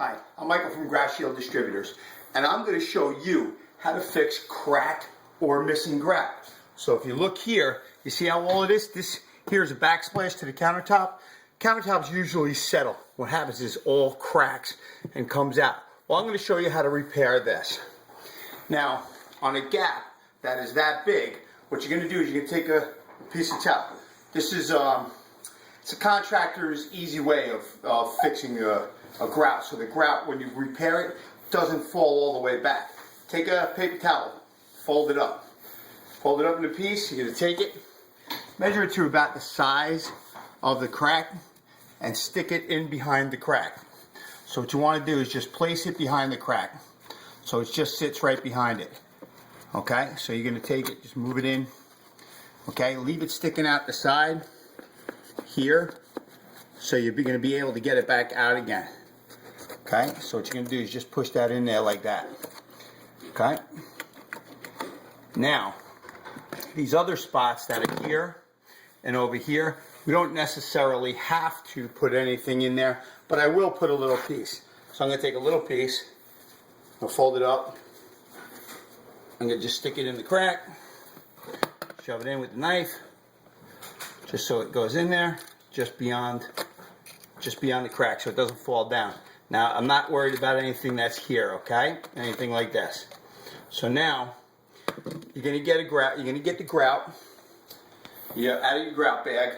Hi, I'm Michael from Grout Shield Distributors, and I'm going to show you how to fix cracked or missing grout. So if you look here, you see how all of this here is a backsplash to the countertop. Countertops usually settle. What happens is all cracks and comes out. Well, I'm going to show you how to repair this. Now, on a gap that is that big, what you're going to do is you're going to take a piece of towel. This is it's a contractor's easy way of fixing a grout. So the grout, when you repair it, doesn't fall all the way back. Take a paper towel, fold it up in a piece. You're going to take it, measure it to about the size of the crack, and stick it in behind the crack. So what you want to do is just place it behind the crack, so it just sits right behind it. Okay, so you're going to take it, just move it in. Okay, leave it sticking out the side here, so you're going to be able to get it back out again. Okay, so what you're going to do is just push that in there like that. Okay, now these other spots that are here and over here, we don't necessarily have to put anything in there, but I will put a little piece. So I'm going to take a little piece, I'll fold it up, I'm going to just stick it in the crack, shove it in with the knife, just so it goes in there, just beyond the crack, so it doesn't fall down. Now, I'm not worried about anything that's here, okay? Anything like this. So now, you're going to get a grout. You're going to get the grout out of your grout bag.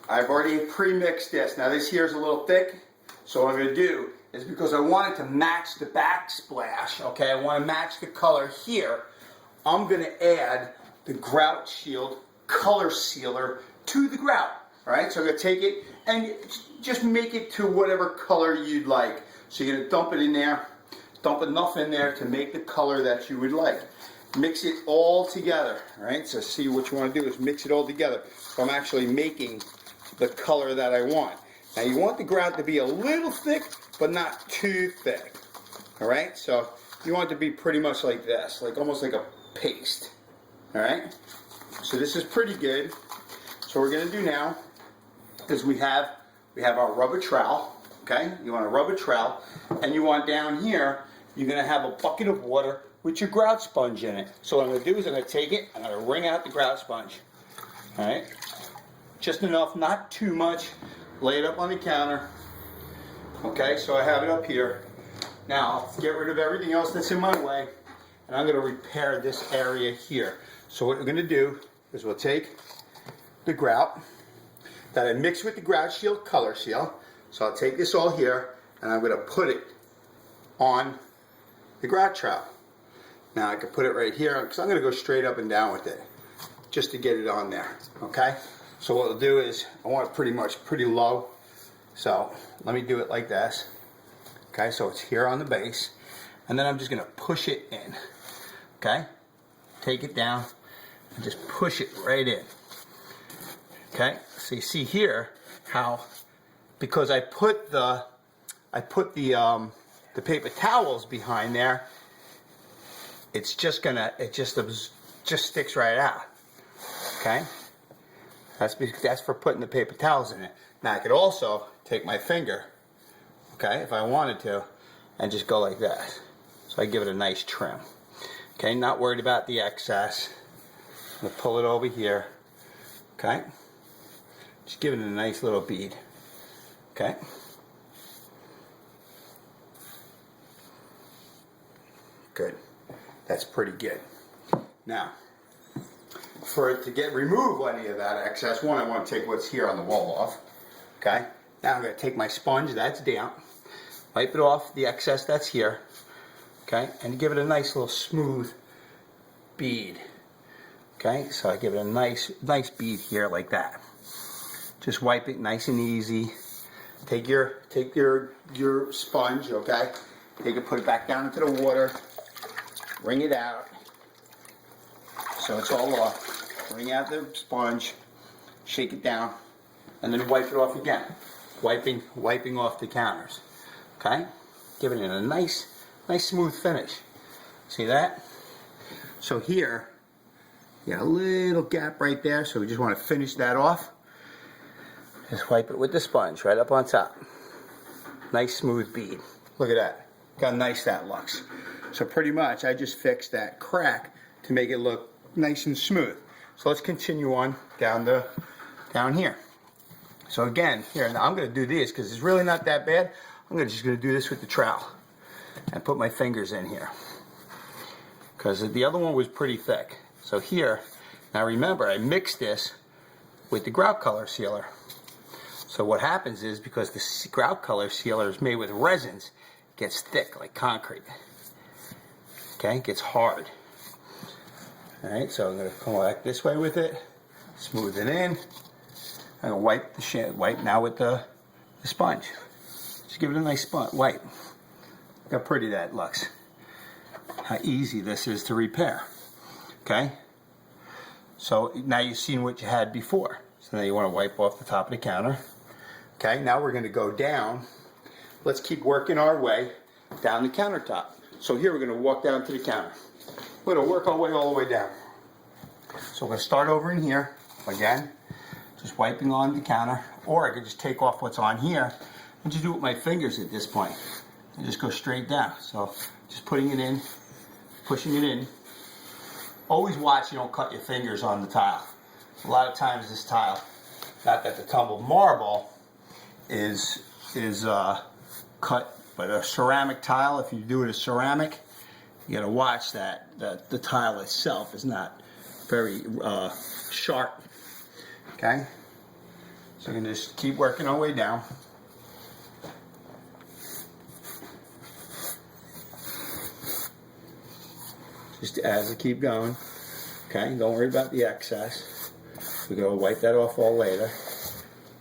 I've already pre-mixed this. Now, this here is a little thick, so what I'm going to do is, because I want it to match the backsplash, okay? I want to match the color here. I'm going to add the Grout Shield Color Sealer to the grout. All right, so I'm going to take it and just make it to whatever color you'd like. So you're going to dump it in there, dump enough in there to make the color that you would like. Mix it all together, all right? So see, what you want to do is mix it all together. So I'm actually making the color that I want. Now you want the grout to be a little thick, but not too thick, all right? So you want it to be pretty much like this, like almost like a paste, all right? So this is pretty good. So what we're going to do now is we have our rubber trowel, okay? You want a rubber trowel, and you want down here, you're going to have a bucket of water with your grout sponge in it. So what I'm going to do is I'm going to take it, I'm going to wring out the grout sponge, all right? Just enough, not too much. Lay it up on the counter, okay? So I have it up here. Now, get rid of everything else that's in my way, and I'm going to repair this area here. So what we're going to do is we'll take the grout that I mixed with the Grout Shield Color Seal. So I'll take this all here and I'm going to put it on the grout trowel. Now I can put it right here because I'm going to go straight up and down with it just to get it on there. Okay, so what we'll do is, I want it pretty low, so let me do it like this. Okay, so it's here on the base, and then I'm just going to push it in. Okay, take it down and just push it right in. Okay, so you see here how, because I put the paper towels behind there, it's just just sticks right out. Okay, that's for putting the paper towels in it. Now I could also take my finger, okay, if I wanted to, and just go like that. So I give it a nice trim. Okay, not worried about the excess. I'm gonna pull it over here. Okay. Just give it a nice little bead. Okay. Good. That's pretty good. Now, for it to remove any of that excess, I want to take what's here on the wall off. Okay. Now I'm going to take my sponge that's down, wipe it off the excess that's here. Okay, and give it a nice little smooth bead. Okay, so I give it a nice bead here like that. Just wipe it nice and easy. Take your sponge, okay? Take it, put it back down into the water. Wring it out. So it's all off. Wring out the sponge. Shake it down, and then wipe it off again. Wiping off the counters. Okay? Give it a nice smooth finish. See that? So here, you got a little gap right there, so we just want to finish that off. Just wipe it with the sponge right up on top. Nice smooth bead. Look at that. Look how nice that looks. So pretty much I just fixed that crack to make it look nice and smooth. So let's continue on down here. So again, here, now I'm going to do this because it's really not that bad. I'm just going to do this with the trowel and put my fingers in here because the other one was pretty thick. So here, now remember, I mixed this with the Grout Color Sealer. So what happens is, because the Grout Color Sealer is made with resins, it gets thick like concrete. Okay, it gets hard. All right, so I'm going to come back this way with it, smooth it in. I'm going to wipe the wipe now with the sponge. Just give it a nice wipe. Look how pretty that looks. How easy this is to repair. Okay, so now you've seen what you had before. So now you want to wipe off the top of the counter. Okay, now we're going to go down. Let's keep working our way down the countertop. So here we're going to walk down to the counter. We're going to work our way all the way down. So we're going to start over in here again, just wiping on the counter, or I could just take off what's on here and just do it with my fingers at this point and just go straight down. So just putting it in, pushing it in. Always watch you don't cut your fingers on the tile. A lot of times this tile, not that the tumbled marble is cut, but a ceramic tile, if you do it a ceramic, you got to watch that the tile itself is not very sharp. Okay, so we can just keep working our way down. Just as I keep going. Okay, don't worry about the excess. We're going to wipe that off all later.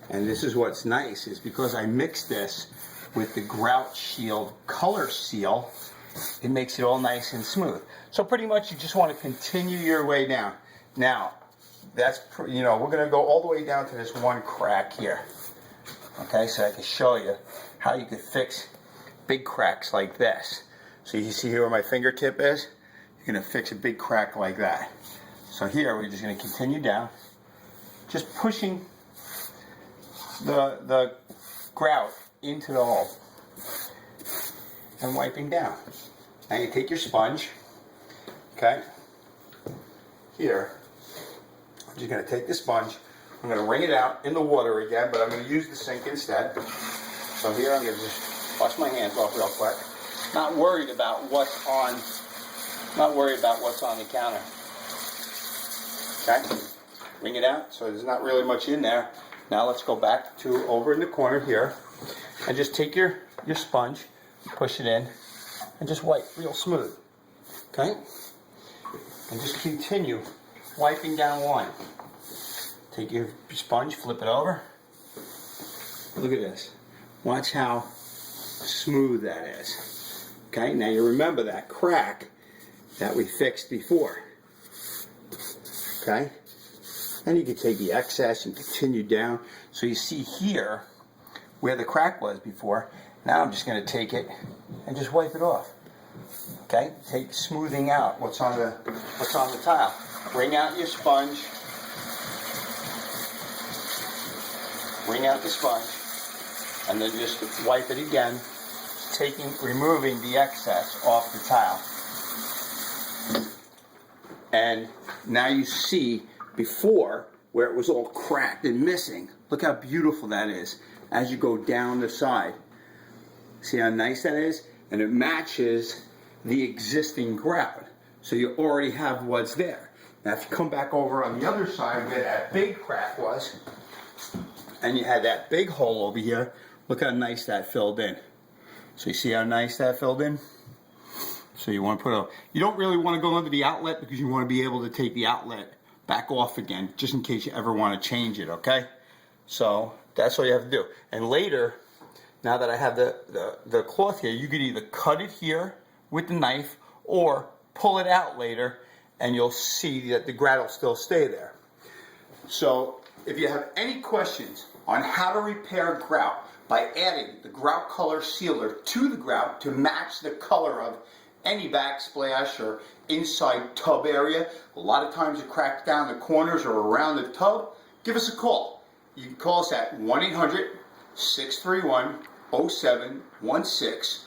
And this is what's nice, is because I mixed this with the Grout Shield Color Seal, it makes it all nice and smooth. So pretty much you just want to continue your way down. Now, that's, you know, we're going to go all the way down to this one crack here. Okay, so I can show you how you could fix big cracks like this. So you see here where my fingertip is? You're going to fix a big crack like that. So here we're just going to continue down, just pushing the grout into the hole and wiping down. Now you take your sponge, okay, here, I'm just going to take the sponge, I'm going to wring it out in the water again, but I'm going to use the sink instead. So here I'm going to just wash my hands off real quick. Not worried about what's on the counter. Okay, wring it out, so there's not really much in there. Now let's go back to over in the corner here and just take your sponge, push it in, and just wipe real smooth. Okay? And just continue wiping down one. Take your sponge, flip it over. Look at this. Watch how smooth that is. Okay? Now you remember that crack that we fixed before. Okay? And you can take the excess and continue down. So you see here where the crack was before. Now I'm just going to take it and just wipe it off. Okay? Take smoothing out what's on the tile. Wring out your sponge. Wring out the sponge, and then just wipe it again, removing the excess off the tile. And now you see before where it was all cracked and missing. Look how beautiful that is as you go down the side. See how nice that is? And it matches the existing grout. So you already have what's there. Now if you come back over on the other side where that big crack was, and you had that big hole over here, look how nice that filled in. So you see how nice that filled in? So you want to you don't really want to go under the outlet because you want to be able to take the outlet back off again, just in case you ever want to change it, okay? So that's all you have to do. And later, now that I have the cloth here, you could either cut it here with the knife or pull it out later and you'll see that the grout will still stay there. So if you have any questions on how to repair grout by adding the Grout Color Sealer to the grout to match the color of any backsplash or inside tub area, a lot of times it cracks down the corners or around the tub, give us a call. You can call us at 1-800-631-0716